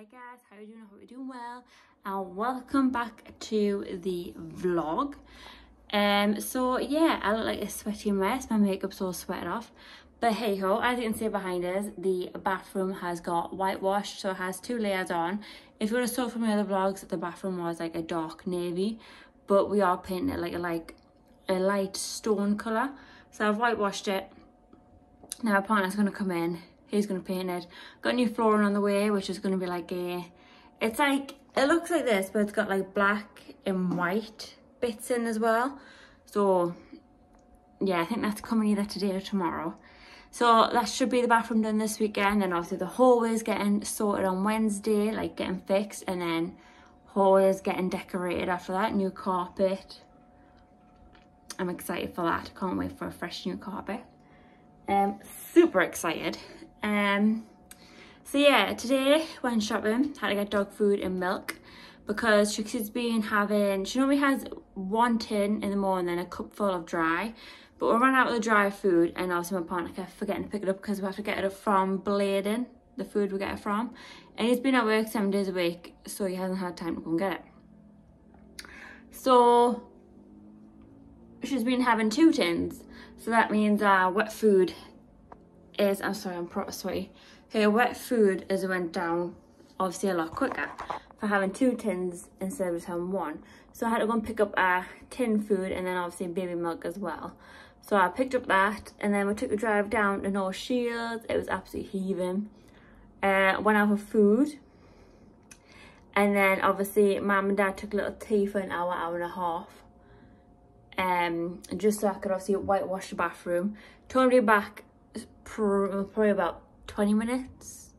Hi guys, how are you doing? I hope you're doing well, and welcome back to the vlog. So yeah, I look like a sweaty mess. My makeup's all sweated off, but hey ho, as you can see behind us, the bathroom has got whitewashed, so it has 2 layers on. If you would have saw from my other vlogs, the bathroom was like a dark navy, but we are painting it like a light stone colour. So I've whitewashed it. Now my partner's going to come in, he's going to paint it. Got new flooring on the way, which is going to be like it's like, it looks like this, but it's got like black and white bits in as well. So yeah, I think that's coming either today or tomorrow. So that should be the bathroom done this weekend. And obviously the hallway's getting sorted on Wednesday, like getting fixed, and then hallway's getting decorated after that. New carpet. I'm excited for that. Can't wait for a fresh new carpet. Super excited. So yeah, today went shopping, had to get dog food and milk because Trixie's been having, she normally has 1 tin in the morning and a cup full of dry, but we ran out of the dry food, and obviously my partner kept forgetting to pick it up because we have to get it from Bladen, the food we get it from, and he's been at work 7 days a week, so he hasn't had time to go and get it. So she's been having 2 tins, so that means wet food is, I'm sorry, I'm proper sweaty. Her wet food has went down obviously a lot quicker for having 2 tins instead of just having 1. So I had to go and pick up tin food and then obviously baby milk as well. So I picked up that, and then we took the drive down to North Shields. It was absolutely heaving. Went out for food, and then obviously Mum and Dad took a little tea for an hour, hour and a half. Just so I could obviously whitewash the bathroom. Told me back probably about 20 minutes,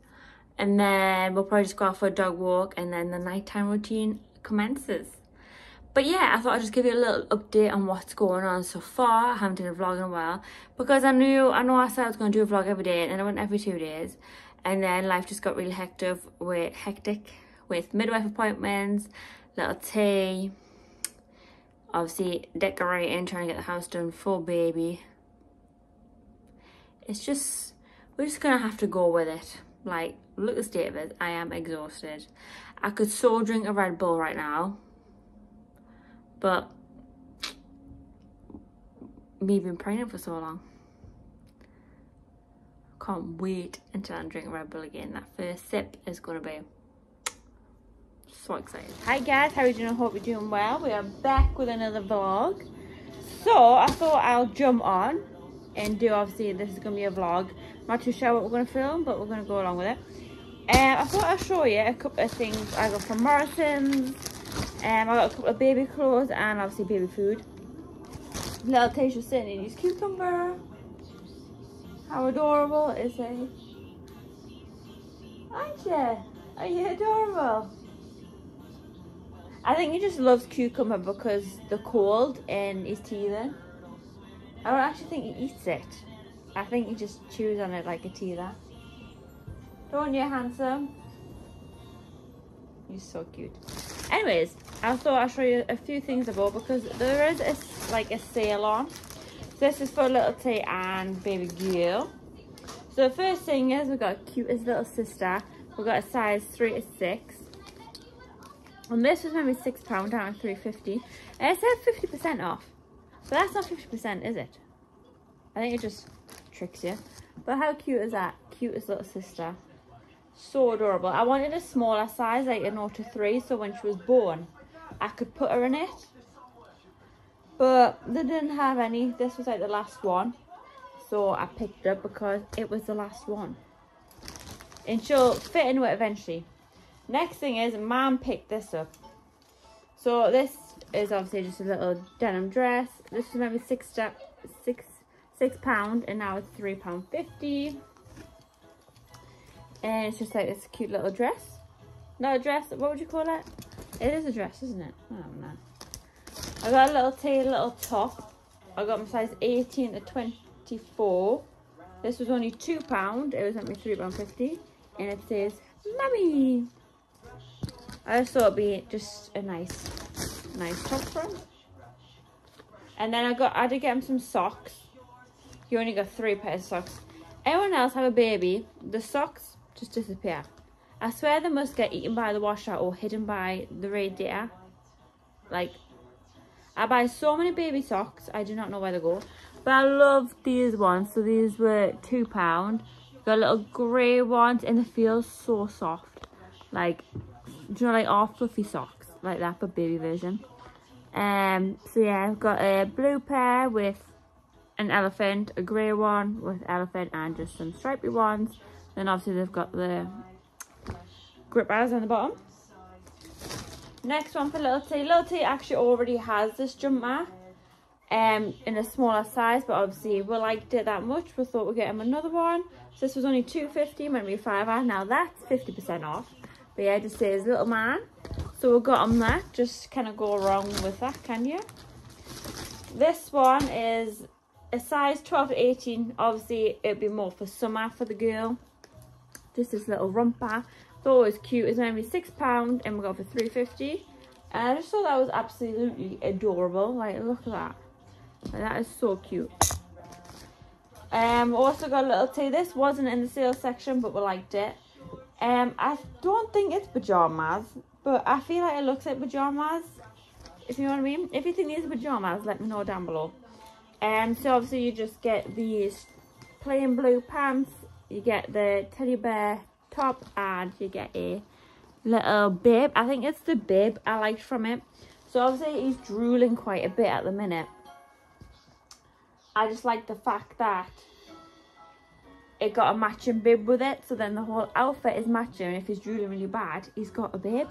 and then we'll probably just go out for a dog walk, and then the nighttime routine commences. But yeah, I thought I'd just give you a little update on what's going on so far. I haven't done a vlog in a while because I know I said I was going to do a vlog every day, and I went every 2 days, and then life just got really hectic with midwife appointments, little tea, obviously decorating, trying to get the house done for baby. It's just, we're just gonna have to go with it. Like, look at the state of it. I am exhausted. I could so drink a Red Bull right now, but me been pregnant for so long, can't wait until I drink a Red Bull again. That first sip is gonna be so excited. Hi guys, how are you doing? I hope you're doing well. We are back with another vlog. So I thought I'll jump on and do, obviously this is gonna be a vlog. I'm not too sure what we're gonna film, but we're gonna go along with it. I thought I'd show you a couple of things I got from Morrison's. I got a couple of baby clothes and obviously baby food. Little Tasha sitting in his cucumber. How adorable is he? Aren't you? Are you adorable? I think he just loves cucumber because they're cold and he's teething. I don't actually think he eats it. I think he just chews on it like a teether. Don't you, handsome? You're so cute. Anyways, I thought I'd show you a few things I bought because there is a sale on. So this is for little T and baby girl. So the first thing is we've got cutest little sister. We've got a size 3 to 6. And this was maybe £6 down to £3.50. And it said 50% off. But that's not 50%, is it? I think it just tricks you. But how cute is that? Cutest little sister. So adorable. I wanted a smaller size, like a 0 to 3, so when she was born, I could put her in it. But they didn't have any. This was like the last one. So I picked it up because it was the last one. And she'll fit into it eventually. Next thing is, Mum picked this up. So this is obviously just a little denim dress. This is maybe £6 and now it's £3.50. And it's just like this cute little dress. Not a dress, what would you call it? It is a dress, isn't it? I don't know. I got a little top. I got my size 18 to 24. This was only £2. It was only £3.50. And it says, Mummy. I just thought it'd be just a nice top for him. And then I did get him some socks. He only got 3 pairs of socks. Everyone else have a baby, the socks just disappear. I swear they must get eaten by the washer or hidden by the radiator. Like, I buy so many baby socks, I do not know where they go. But I love these ones. So these were £2. Got little grey ones and they feel so soft. Like, do you know, like all fluffy socks like that, but baby version. So yeah, I've got a blue pair with an elephant, a grey one with elephant, and just some stripy ones. Then obviously they've got the grippers on the bottom. Next one for Little T. Little T actually already has this jumper in a smaller size, but obviously we liked it that much, we thought we'd get him another one. So this was only £2.50, meant to be £5. Now that's 50% off. But yeah, it just says little man. So we got him that. Just kind of go wrong with that, can you? This one is a size 12 to 18. Obviously, it'd be more for summer for the girl. Just this little romper. Thought it was cute. It's only £6 and we got it for £3.50. And I just thought that was absolutely adorable. Like, look at that. Like, that is so cute. Also got a Little T. This wasn't in the sale section, but we liked it. I don't think it's pajamas, but I feel like it looks like pajamas, if you know what I mean. If you think these are pajamas, let me know down below. So obviously you just get these plain blue pants, you get the teddy bear top, and you get a little bib. I think it's the bib I liked from it. So obviously he's drooling quite a bit at the minute. I just like the fact that it got a matching bib with it, so then the whole outfit is matching. And if he's drooling really bad, he's got a bib.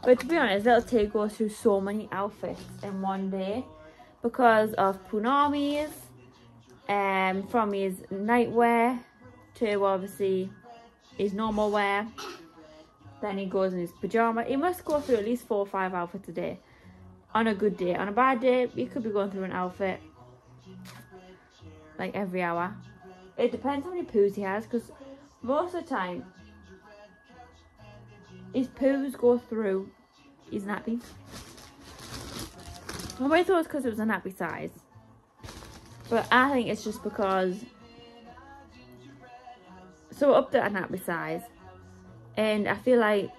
But to be honest, Little T goes through so many outfits in one day because of punamis, from his nightwear to obviously his normal wear. Then he goes in his pajama. He must go through at least 4 or 5 outfits a day on a good day. On a bad day, he could be going through an outfit like every hour. It depends how many poos he has, because most of the time his poos go through his nappy. I thought it was because it was a nappy size, but I think it's just because, so up to a nappy size, and I feel like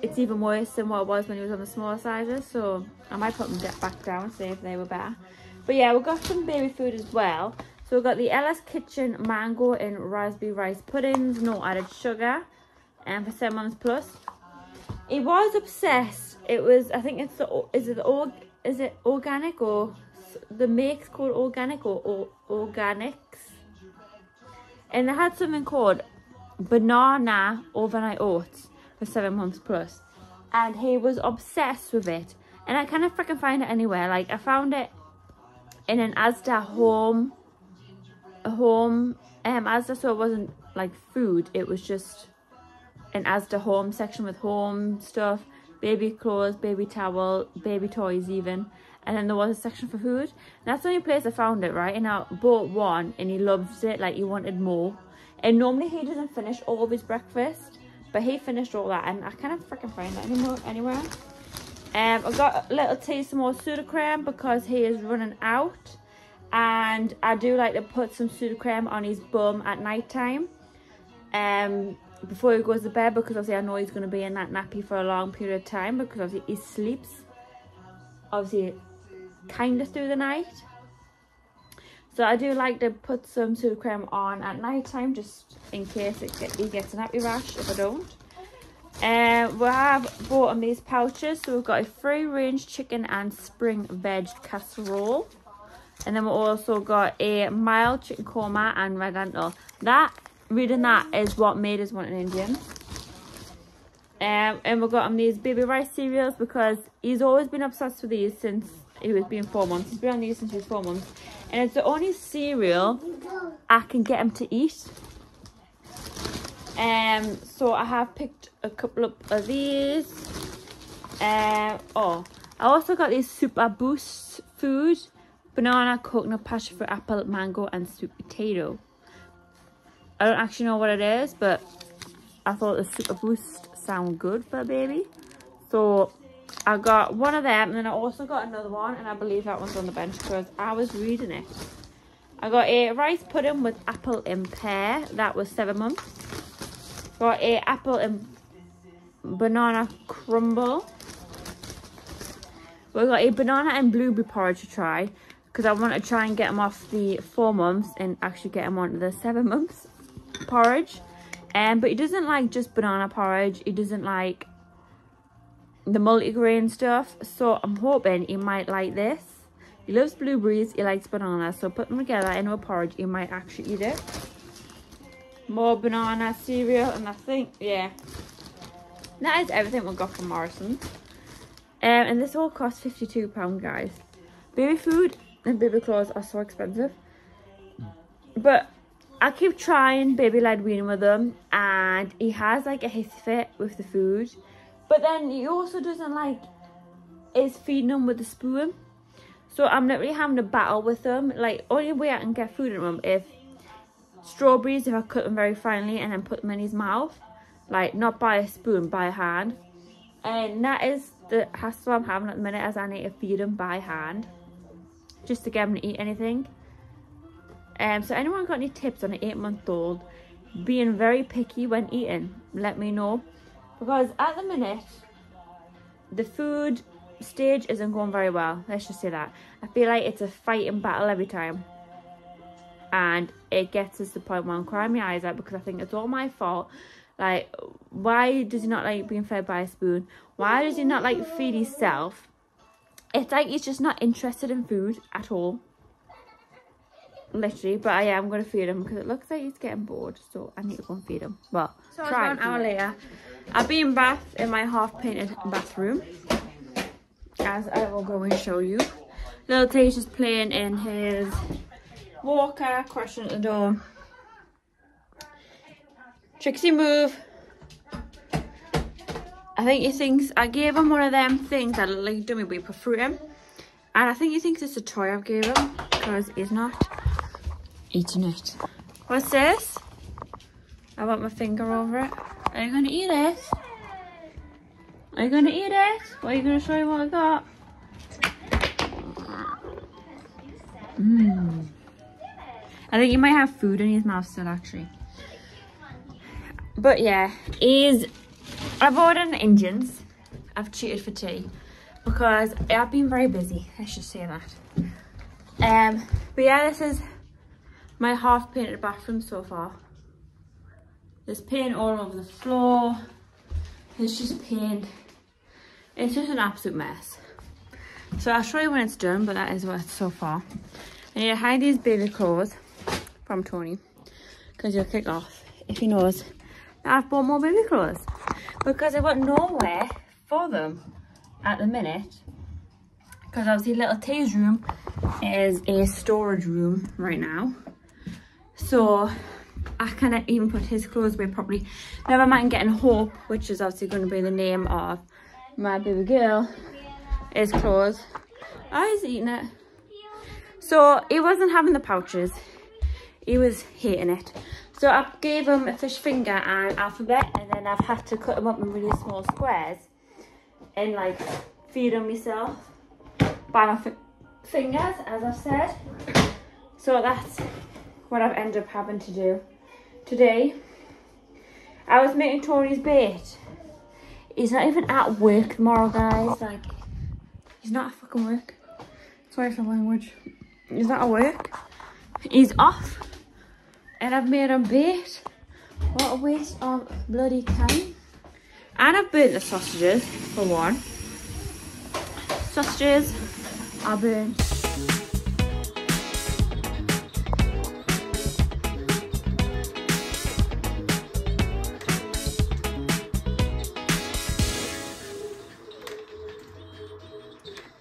it's even worse than what it was when he was on the smaller sizes, so I might put them back down and see if they were better. But yeah, we've got some baby food as well. So we've got the Ella's Kitchen mango and raspberry rice puddings, no added sugar, and for 7 months plus. He was obsessed. It was, I think it's the, is it organic, or the make's called organic or organics? And they had something called banana overnight oats for 7 months plus, and he was obsessed with it. And I can't freaking find it anywhere. Like, I found it in an Asda home Asda, so it wasn't like food, it was just an Asda home section with home stuff, baby clothes, baby towel, baby toys even, and then there was a section for food. And that's the only place I found it, right? And I bought one and he loves it, like he wanted more. And normally he doesn't finish all of his breakfast, but he finished all that, and I can't freaking find it anywhere. I've got Little T some more Sudocrem because he is running out. And I do like to put some Sudocrem on his bum at night time, before he goes to bed, because obviously I know he's going to be in that nappy for a long period of time, because obviously he sleeps obviously kind of through the night. So I do like to put some Sudocrem on at night time, just in case he gets a nappy rash if I don't. We have bought him these pouches. So we've got a free range chicken and spring veg casserole. And then we also got a mild chicken korma and red lentil. Reading that is what made us want an Indian. And we got him these baby rice cereals because he's always been obsessed with these since he was being 4 months. He's been on these since he was 4 months. And it's the only cereal I can get him to eat. So I have picked a couple of these. I also got these Super Boost food. Banana, coconut, passion fruit, apple, mango, and sweet potato. I don't actually know what it is, but I thought the Super Boost sound good for a baby. So I got one of them, and then I also got another one, and I believe that one's on the bench because I was reading it. I got a rice pudding with apple and pear. That was 7 months. Got a apple and banana crumble. We've got a banana and blueberry porridge to try, because I want to try and get them off the 4 months and actually get them onto the 7 months porridge. But he doesn't like just banana porridge. He doesn't like the multigrain stuff. So I'm hoping he might like this. He loves blueberries. He likes bananas. So put them together into a porridge. He might actually eat it. More banana cereal. And I think, yeah, that is everything we got from Morrison's. And this all costs £52, guys. Baby food and baby clothes are so expensive. But I keep trying baby led weaning with him, and he has like a hissy fit with the food. But then he also doesn't like is feeding him with a spoon. So I'm literally having a battle with him. Like, only way I can get food in him if strawberries, if I cut them very finely and then put them in his mouth. Like, not by a spoon, by hand. And that is the hassle I'm having at the minute, as I need to feed him by hand just to get him to eat anything. So anyone got any tips on an 8-month-old being very picky when eating, let me know, because at the minute the food stage isn't going very well. Let's just say that. I feel like it's a fighting battle every time, and it gets us to the point where I'm crying my eyes out because I think it's all my fault. Like, why does he not like being fed by a spoon? Why does he not like feed himself? It's like he's just not interested in food at all. Literally. But I am going to feed him because it looks like he's getting bored. So I need to go and feed him. Well, so try 1 hour later. I've been bathed in my half-painted bathroom, as I will go and show you. Little Tay's just playing in his walker, crashing at the door. Trixie, move. I think he thinks I gave him one of them things that look like dummy weed for fruiting, and I think he thinks it's a toy I've gave him because he's not eating it. What's this? I want my finger over it. Are you gonna eat it? Are you gonna eat it? What are you gonna show you what I got? I think he might have food in his mouth still, actually. But yeah, I've ordered Indians. I've cheated for tea because I've been very busy. Let's just say that. But yeah, this is my half-painted bathroom so far. There's paint all over the floor. There's just paint. It's just an absolute mess. So I'll show you when it's done, but that is what it's so far. I need to hide these baby clothes from Tony because he'll kick off if he knows that I've bought more baby clothes, because I've got nowhere for them at the minute, because obviously little Tay's room is a storage room right now, so I can't even put his clothes away properly. Never mind getting Hope, which is obviously going to be the name of my baby girl, his clothes. Oh, he's eating it. So he wasn't having the pouches, he was hating it. So I gave him a fish finger and alphabet, and then I've had to cut them up in really small squares and like feed them myself by my fingers, as I've said. So that's what I've ended up having to do today. I was making Tony's bait. He's not even at work tomorrow, guys. Like, he's not at fucking work. Sorry for language. He's not at work. He's off. And I've made him bait. What a waste of bloody time. And I've burnt the sausages, for one. Sausages are burnt.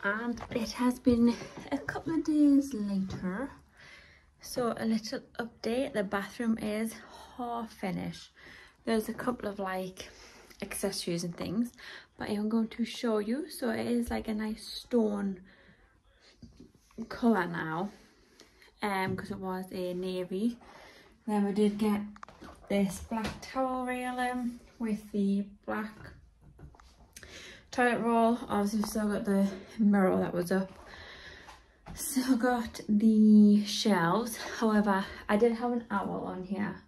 And it has been a couple of days later. So a little update, the bathroom is half finished. There's a couple of like accessories and things, but I'm going to show you. So it is like a nice stone colour now, because it was a navy. Then we did get this black towel railing with the black toilet roll. Obviously we've still got the mirror that was up. Still got the shelves. However, I did have an owl on here,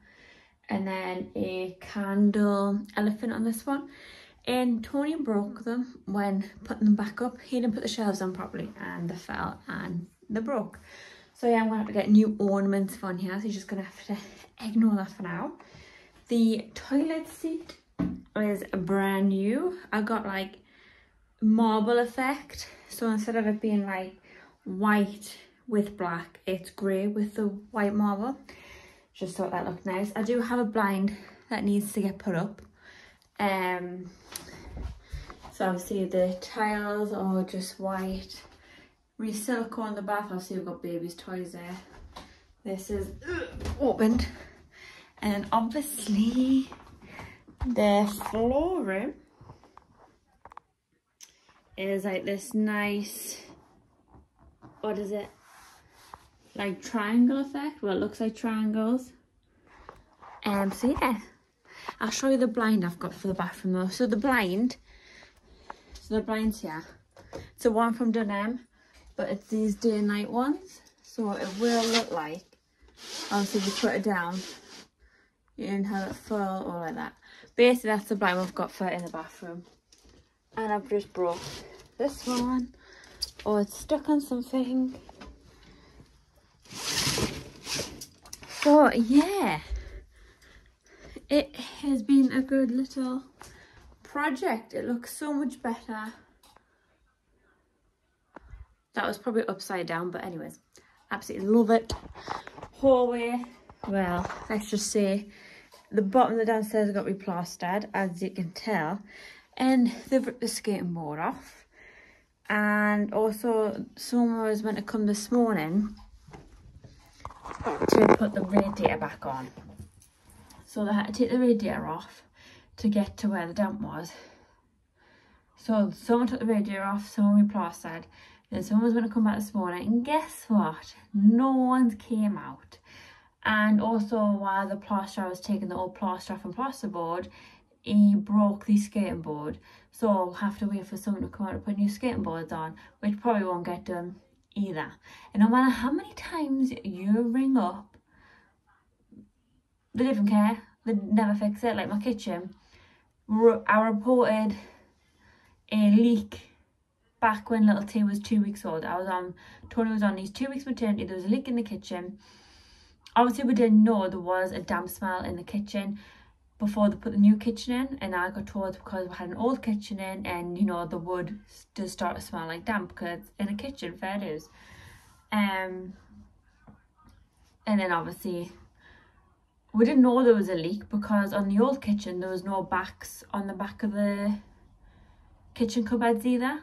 and then a candle elephant on this one, and Tony broke them when putting them back up. He didn't put the shelves on properly and they fell and they broke. So yeah, I'm gonna have to get new ornaments for in here, so you're just gonna have to ignore that for now. The toilet seat is brand new. I got like marble effect, so instead of it being like white with black, it's grey with the white marble. Just thought that looked nice. I do have a blind that needs to get put up. So obviously the tiles are just white. Re-silicone the bath. Obviously we've got baby's toys there. This is opened. And obviously the flooring is like this nice, what is it? Like triangle effect. Well, it looks like triangles. So yeah, I'll show you the blind I've got for the bathroom though. So the blind's here. It's a one from Dunham, but it's these day and night ones. So it will look like, obviously if you put it down, you can have it full or like that. Basically that's the blind we've got for in the bathroom. And I've just broke this one. Oh, it's stuck on something. So yeah, it has been a good little project. It looks so much better. That was probably upside down, but anyways, absolutely love it. Hallway, well, let's just say the bottom of the downstairs got replastered, as you can tell, and they've ripped the skating board off. And also someone was meant to come this morning to put the radiator back on, so they had to take the radiator off to get to where the damp was. So someone took the radiator off, someone replastered, then someone was going to come back this morning, and guess what, no one came out. And also while the plasterer was taking the old plaster off and plasterboard, he broke the skating board, so I'll have to wait for someone to come out and put new skating boards on, which probably won't get done either. And no matter how many times you ring up, they don't care. They never fix it. Like my kitchen, I reported a leak back when little T was 2 weeks old. Tony was on his 2 weeks maternity. There was a leak in the kitchen. Obviously we didn't know there was a damp smell in the kitchen before they put the new kitchen in, and I got told because we had an old kitchen in, and you know the wood does start to smell like damp because it's in a kitchen, fair dues. And then obviously we didn't know there was a leak because on the old kitchen there was no backs on the back of the kitchen cupboards either.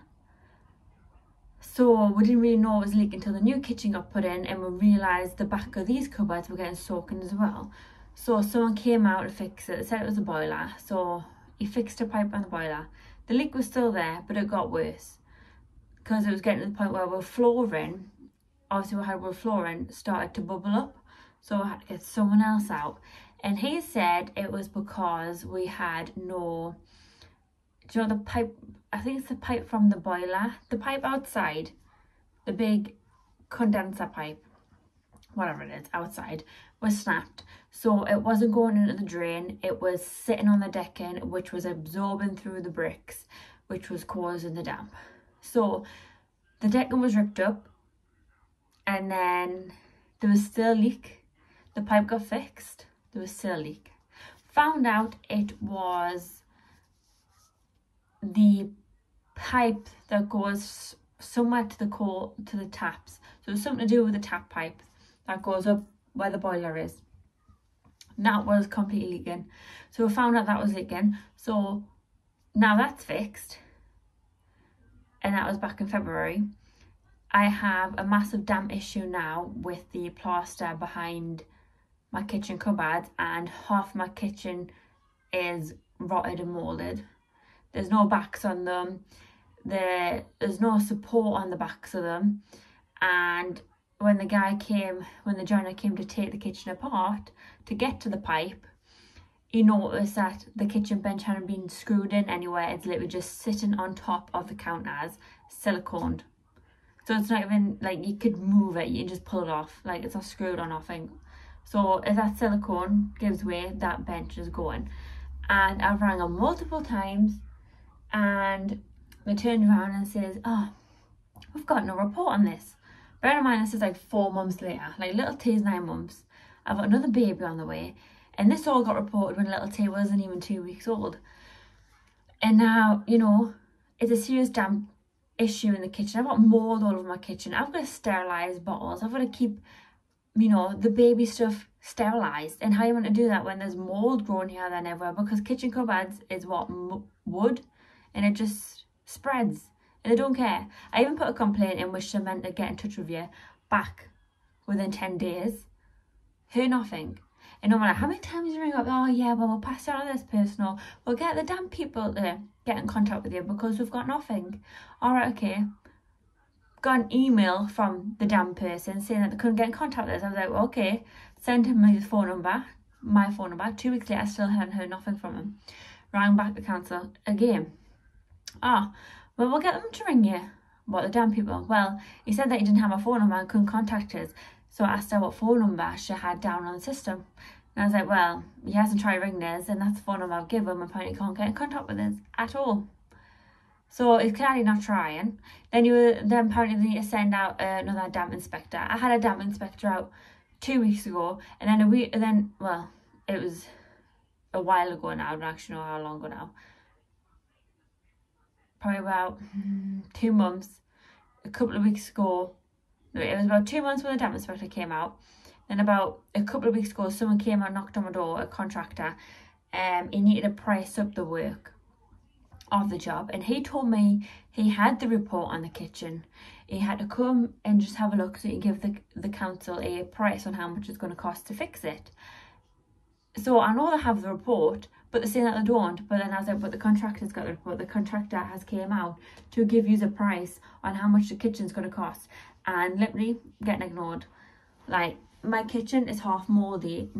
So we didn't really know it was leaking until the new kitchen got put in, and we realised the back of these cupboards were getting soaking as well. So someone came out to fix it. They said it was a boiler, so he fixed a pipe on the boiler. The leak was still there, but it got worse because it was getting to the point where we're flooring, obviously we're flooring, started to bubble up. So I had to get someone else out, and he said it was because we had no, do you know the pipe, I think it's the pipe from the boiler, the pipe outside, the big condenser pipe, whatever it is, outside, was snapped. So it wasn't going into the drain, it was sitting on the decking, which was absorbing through the bricks, which was causing the damp. So the decking was ripped up, and then there was still a leak. The pipe got fixed, there was still a leak. Found out it was the pipe that goes somewhere to the taps. So it's something to do with the tap pipe that goes up where the boiler is. That was completely leaking. So we found out that was leaking. So now that's fixed, and that was back in February. I have a massive damp issue now with the plaster behind my kitchen cupboard, and half my kitchen is rotted and moulded. There's no backs on them. There's no support on the backs of them. And when the joiner came to take the kitchen apart to get to the pipe, he noticed that the kitchen bench hadn't been screwed in anywhere. It's literally just sitting on top of the counters, siliconed. So it's not even like you could move it, you can just pull it off. Like it's not screwed or nothing. So if that silicone gives way, that bench is going. And I've rang him multiple times and they turned around and says, oh, we've got no report on this. Bear in mind, this is like 4 months later, like little T's 9 months. I've got another baby on the way, and this all got reported when little T wasn't even 2 weeks old. And now, you know, it's a serious damp issue in the kitchen. I've got mold all over my kitchen. I've got to sterilise bottles. I've got to keep, you know, the baby stuff sterilised. And how you want to do that when there's mold growing here, there, and everywhere? Because kitchen cupboards is what? Wood, and it just spreads. And they don't care. I even put a complaint in which they're meant to get in touch with you back within 10 days. Hear nothing. And no matter how many times you ring up, oh yeah, well, we'll pass it on to this person, or we'll get the damn people to get in contact with you because we've got nothing. All right, okay. Got an email from the damn person saying that they couldn't get in contact with us. I was like, well, okay, send him his phone number, my phone number. 2 weeks later, I still hadn't heard nothing from him. Rang back the council again. Ah, well, we'll get them to ring you. What, the damn people? Well, he said that he didn't have my phone number and couldn't contact us. So I asked her what phone number she had down on the system. And I was like, well, he hasn't tried ringing us, and that's the phone number I've given him. Apparently he can't get in contact with us at all. So he's clearly not trying. Then apparently they need to send out another damp inspector. I had a damp inspector out 2 weeks ago, and then well, it was a while ago now. I don't actually know how long ago now. Probably about 2 months. A couple of weeks ago. No, it was about 2 months when the damp inspector came out. Then about a couple of weeks ago, someone came and knocked on my door, a contractor. He needed to price up the work of the job, and he told me he had the report on the kitchen. He had to come and just have a look so he can give the council a price on how much it's going to cost to fix it. So I know they have the report, but they're saying that they don't. But then I was like, but the contractor's got the report. The contractor has came out to give you the price on how much the kitchen's going to cost, and literally getting ignored. Like, my kitchen is half molded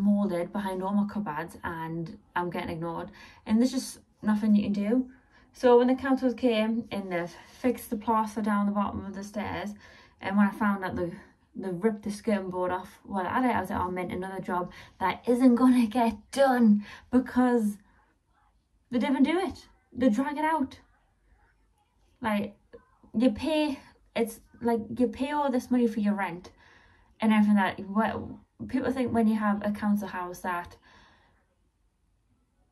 behind all my cupboards, and I'm getting ignored, and there's just nothing you can do. So when the council came and they fixed the plaster down the bottom of the stairs, and when I found out they ripped the skirting board off, well, I was like, oh, I meant another job that isn't gonna get done because they didn't do it. They drag it out. Like, you pay all this money for your rent and everything that, well, people think when you have a council house that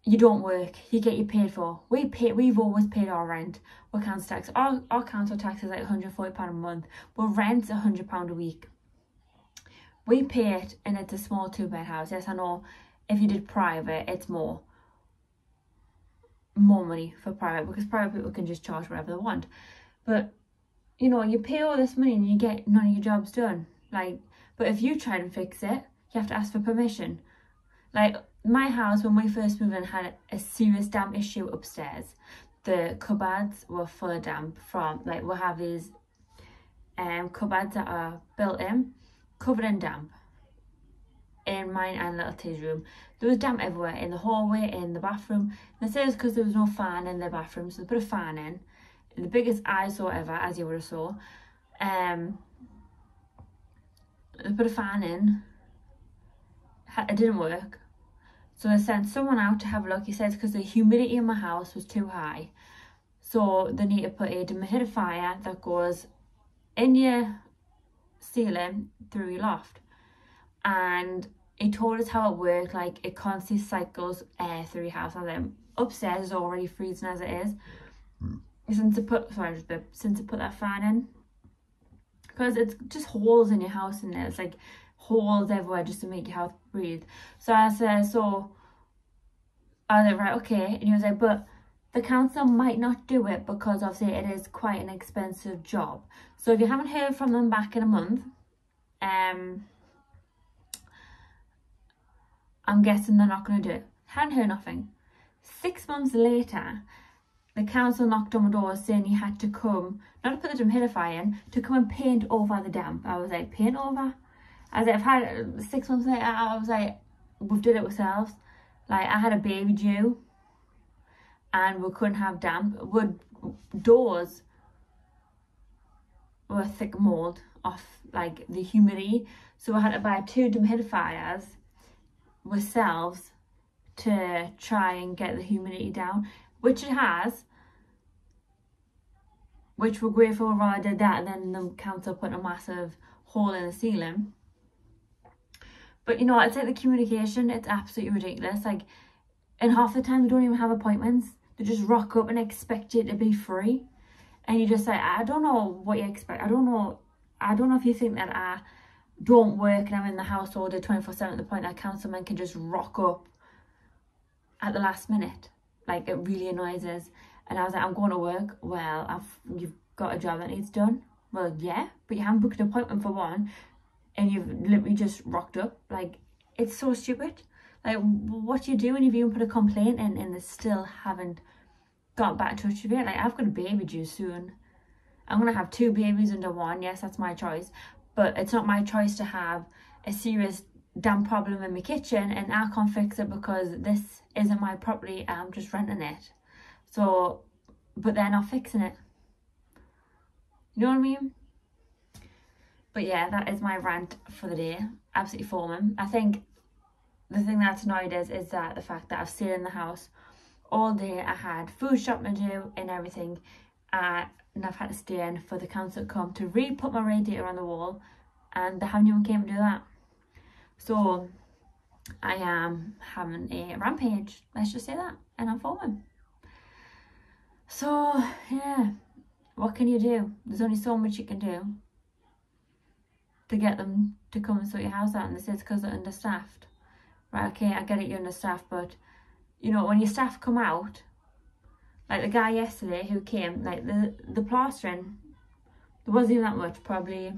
you don't work, you get your paid for. We've always paid our rent. We're council tax. Our council tax is like £140 a month, but rent's £100 a week. We pay it, and it's a small 2-bed house. Yes, I know if you did private, it's more money for private, because private people can just charge whatever they want. But, you know, you pay all this money and you get none of your jobs done. Like, but if you try and fix it, you have to ask for permission. Like, my house, when we first moved in, had a serious damp issue upstairs. The cupboards were full of damp from, like, we'll have these cupboards that are built in, covered in damp. In mine and little T's room, there was damp everywhere, in the hallway, in the bathroom. And they say it's because there was no fan in the bathroom, so they put a fan in. The biggest eyesore ever, as you would have saw. They put a fan in. It didn't work. So they sent someone out to have a look. He says because the humidity in my house was too high. So they need to put a dehumidifier that goes in your ceiling through your loft. And he told us how it worked. Like, it constantly cycles air through your house. And then upstairs is already freezing as it is. Since I put that fan in. Because it's just holes in your house, and it's like holes everywhere just to make your house breathe. So I said, I was like, right, okay. And he was like, but the council might not do it because obviously it is quite an expensive job. So if you haven't heard from them back in a month, I'm guessing they're not going to do it. Hadn't heard nothing. 6 months later, the council knocked on my door saying he had to come, not to put the dehumidifier in, to come and paint over the damp. I was like, paint over? I was like, I've had 6 months later, I was like, we've did it ourselves. Like, I had a baby due and we couldn't have damp. Doors were thick mold off, like, the humidity. So I had to buy 2 dehumidifiers ourselves to try and get the humidity down, which it has. which we're grateful rather did that, and then the council put a massive hole in the ceiling. But you know, it's like the communication, it's absolutely ridiculous. Like, and half the time they don't even have appointments. They just rock up and expect you to be free. And you're just like, I don't know what you expect. I don't know if you think that I don't work and I'm in the house all day 24/7 at the point that councilmen can just rock up at the last minute. Like, it really annoys us. And I was like, I'm going to work. Well, you've got a job that needs done. Well, yeah, but you haven't booked an appointment for one, and you've literally just rocked up. Like, it's so stupid. Like, what do you do when you've even put a complaint in and they still haven't got back in touch with you? Like, I've got a baby due soon. I'm going to have 2 babies under one. Yes, that's my choice. But it's not my choice to have a serious damn problem in my kitchen and I can't fix it because this isn't my property. I'm just renting it. So, but they're not fixing it. You know what I mean? But yeah, that is my rant for the day. Absolutely foaming. I think the thing that's annoyed us is that the fact that I've stayed in the house all day. I had food shopping to do and everything, and I've had to stay in for the council to come to re-put my radiator on the wall, and they haven't even came to do that. So I am having a rampage, let's just say that, and I'm foaming. So yeah, what can you do? There's only so much you can do to get them to come and sort your house out, and this is because they're understaffed. Right, okay, I get it, you're understaffed, but you know, when your staff come out, like the guy yesterday who came, like the plastering, there wasn't even that much, probably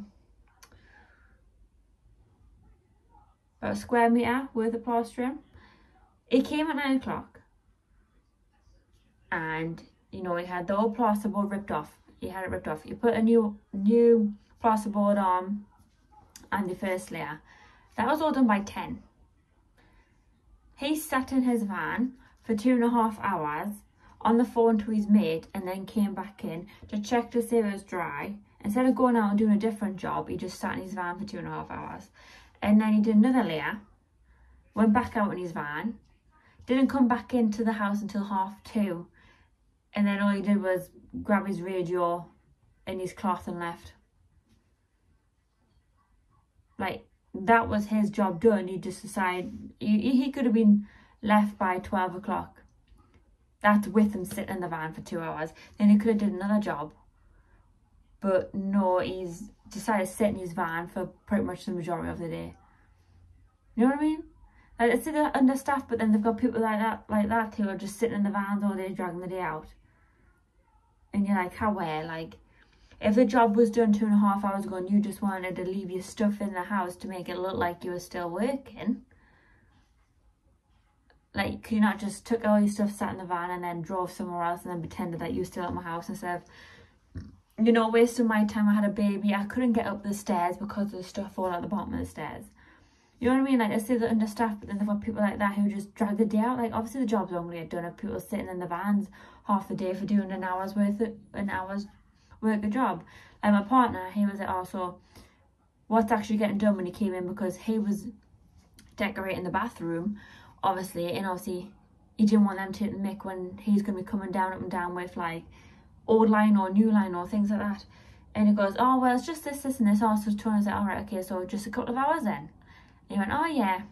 about a square metre worth of plastering. He came at 9 o'clock and, you know, he had the old plasterboard ripped off. He had it ripped off. You put a new plasterboard on and the first layer. That was all done by 10. He sat in his van for 2.5 hours on the phone to his mate and then came back in to check to see if it was dry. Instead of going out and doing a different job, he just sat in his van for 2.5 hours. And then he did another layer, went back out in his van, didn't come back into the house until 2:30. And then all he did was grab his radio and his cloth and left. Like, that was his job done. He just decided he could have been left by 12 o'clock. That's with him sitting in the van for 2 hours. Then he could have did another job. But no, he's decided to sit in his van for pretty much the majority of the day. You know what I mean? Like, it's they're understaffed, but then they've got people like that who are just sitting in the vans all day, dragging the day out. And you're like, how, where? Like, if the job was done 2.5 hours ago and you just wanted to leave your stuff in the house to make it look like you were still working, like, could you not just took all your stuff, sat in the van and then drove somewhere else and then pretended that you were still at my house instead of, you know, wasting my time? I had a baby. I couldn't get up the stairs because of the stuff all at the bottom of the stairs. You know what I mean? Like, I say they're understaffed, but then they've got people like that who just drag the day out. Like, obviously the job's only get done if people are sitting in the vans half the day for doing an hour's work of job. And my partner, he was like, oh, so what's actually getting done when he came in? Because he was decorating the bathroom, obviously, and obviously he didn't want them to hit the mick when he's going to be coming down up and down with like old line or new line or things like that. And he goes, oh, well, it's just this and this. Oh, so Tony's like, all right, okay, so just a couple of hours then. And he went, oh yeah,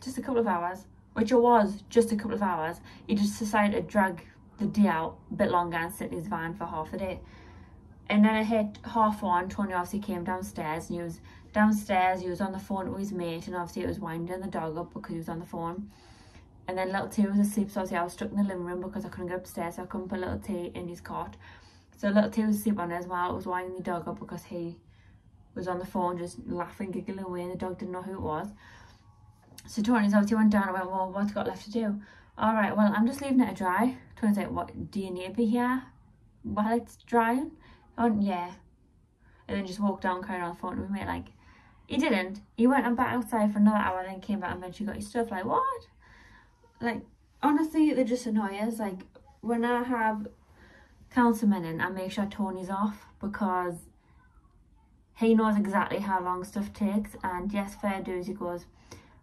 just a couple of hours, which it was just a couple of hours. He just decided to drag the day out a bit longer and sit in his van for half a day. And then it hit 1:30. Tony obviously came downstairs, and he was downstairs, he was on the phone with his mate, and obviously it was winding the dog up because he was on the phone. And then little T was asleep, so obviously I was stuck in the living room because I couldn't get upstairs, so I couldn't put little T in his cot. So little T was asleep on us while I was winding the dog up because he was on the phone just laughing, giggling away, and the dog didn't know who it was. So Tony's obviously went down and went, well, what's got left to do? All right, well, I'm just leaving it to dry. Tony's like, what, do you need to be here while it's drying? Oh, yeah. And then just walked down, carried on the phone with me. Like, he didn't. He went and back outside for another hour, then came back and eventually got his stuff. Like, what? Like, honestly, they just annoy us. Like, when I have councilmen in, I make sure Tony's off because he knows exactly how long stuff takes. And yes, fair dues, he goes,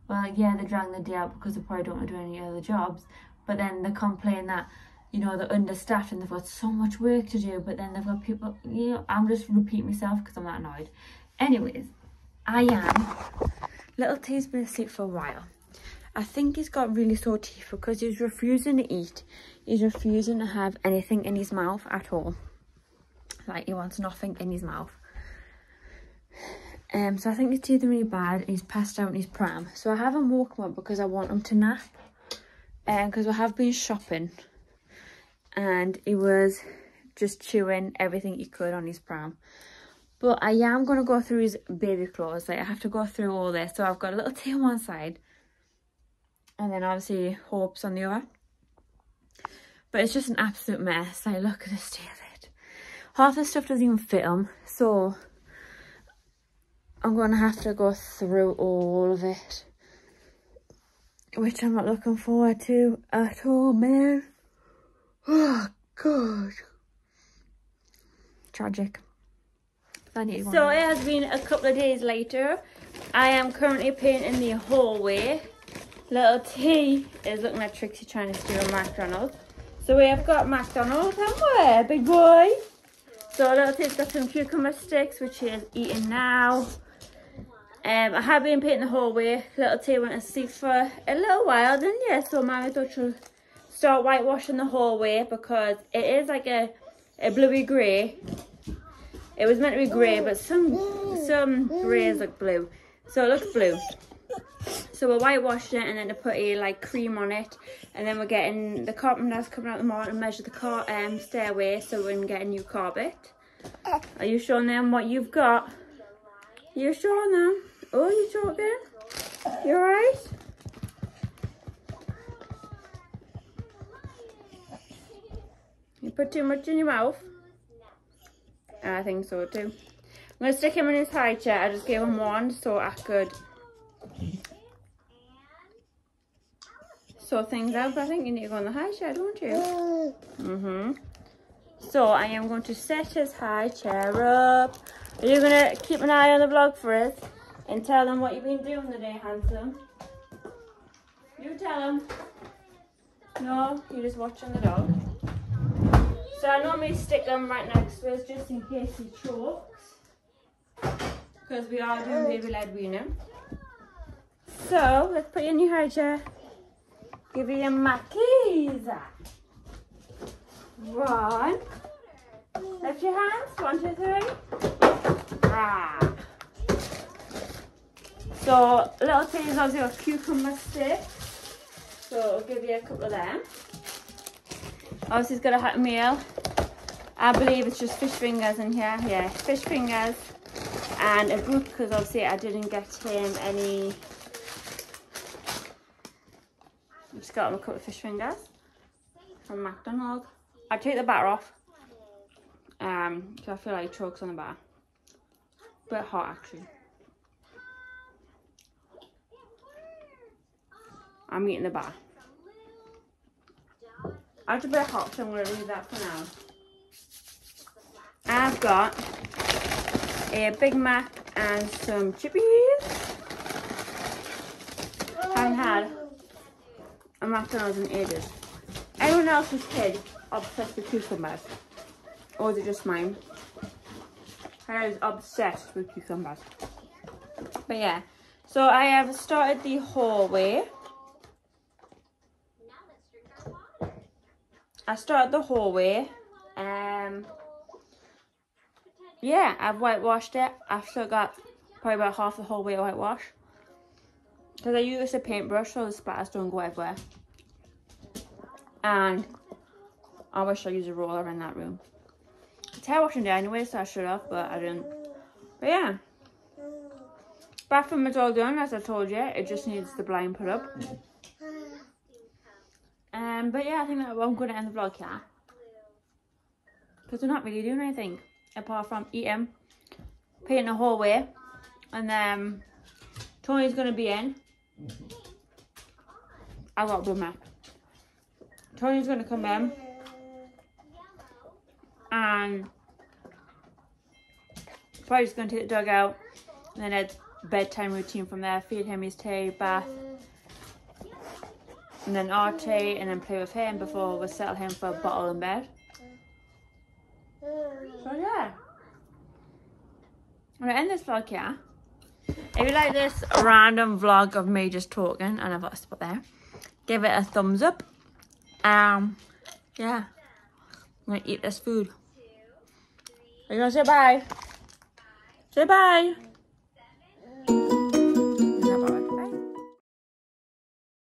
well, yeah, they're dragging the day out because they probably don't want to do any other jobs. But then they complain that you know, they're understaffed and they've got so much work to do, but then they've got people, you know, I'm just repeating myself because I'm that annoyed. Anyways, little T's been asleep for a while. I think he's got really sore teeth because he's refusing to eat. He's refusing to have anything in his mouth at all. Like, he wants nothing in his mouth. So I think his teeth are really bad. He's passed out in his pram. So I haven't woke him up because I want him to nap. Because we have been shopping. And he was just chewing everything he could on his pram. But I am going to go through his baby clothes. Like, I have to go through all this. So I've got a little T on one side. And then obviously Hope's on the other. But it's just an absolute mess. Like, look at the state of it. Half the stuff doesn't even fit him. So I'm going to have to go through all of it. Which I'm not looking forward to at all, man. Oh, God. Tragic. So it has been a couple of days later. I am currently painting the hallway. Little T is looking at Trixie trying to steal a McDonald's. So we have got McDonald's, haven't we, big boy? So Little T's got some cucumber sticks, which he is eating now. I have been painting the hallway. Little T went to sleep for a little while, didn't you? So Mommy thought she'll start whitewashing the hallway because it is like a bluey grey. It was meant to be grey, but some greys look blue. So it looks blue. So we're whitewashing it and then to put a like cream on it. And then we're getting the carpenters coming out the morning to measure the stairway so we can get a new carpet. Are you showing them what you've got? You're showing them? Oh, you talking? You alright? You put too much in your mouth? I think so too. I'm going to stick him in his high chair. I just gave him one so I could sort things out. But I think you need to go on the high chair, don't you? So I am going to set his high chair up. Are you going to keep an eye on the vlog for us and tell them what you've been doing today, handsome? You tell them. No, you're just watching the dog. So I normally stick them right next to us just in case he chokes. Because we are doing baby-led weaning. So let's put you in your high chair. Give you your Mackies. One. Lift your hands. 1, 2, 3. Ah. So Little T's obviously got cucumber sticks. So I'll give you a couple of them. Obviously he's got a hot meal. I believe it's just fish fingers in here. Yeah, fish fingers and a book because obviously I didn't get him any. I just got him a couple of fish fingers from McDonald's. I'll take the batter off because I feel like he chokes on the batter. Bit hot actually. I'm eating the batter. It's a bit hot, so I'm going to leave that for now. I've got a Big Mac and some chippies. Haven't had a McDonald's in ages. Anyone else's kid obsessed with cucumbers? Or is it just mine? I was obsessed with cucumbers. But yeah, so I have started the hallway. I started the hallway. Yeah, I've whitewashed it. I've still got probably about half the hallway to whitewash. Because I use a paintbrush so the splatters don't go everywhere. And I wish I used a roller in that room. It's hair washing day anyway, so I should have, but I didn't. But yeah. Bathroom is all done, as I told you. It just needs the blind put up. But yeah, I think that I'm going to end the vlog here. Because we're not really doing anything. Apart from eating, painting the hallway. And then Tony's going to be in. I got a Big Mac. Tony's going to come in. And probably just going to take the dog out. And then a bedtime routine from there. Feed him his tea, bath. and then Archie, and then play with him before we settle him for a bottle in bed. So yeah, I'm gonna end this vlog here. If you like this random vlog of me just talking, and I've got a spot there, give it a thumbs up. Yeah, I'm gonna eat this food. Are you gonna say bye? Say bye.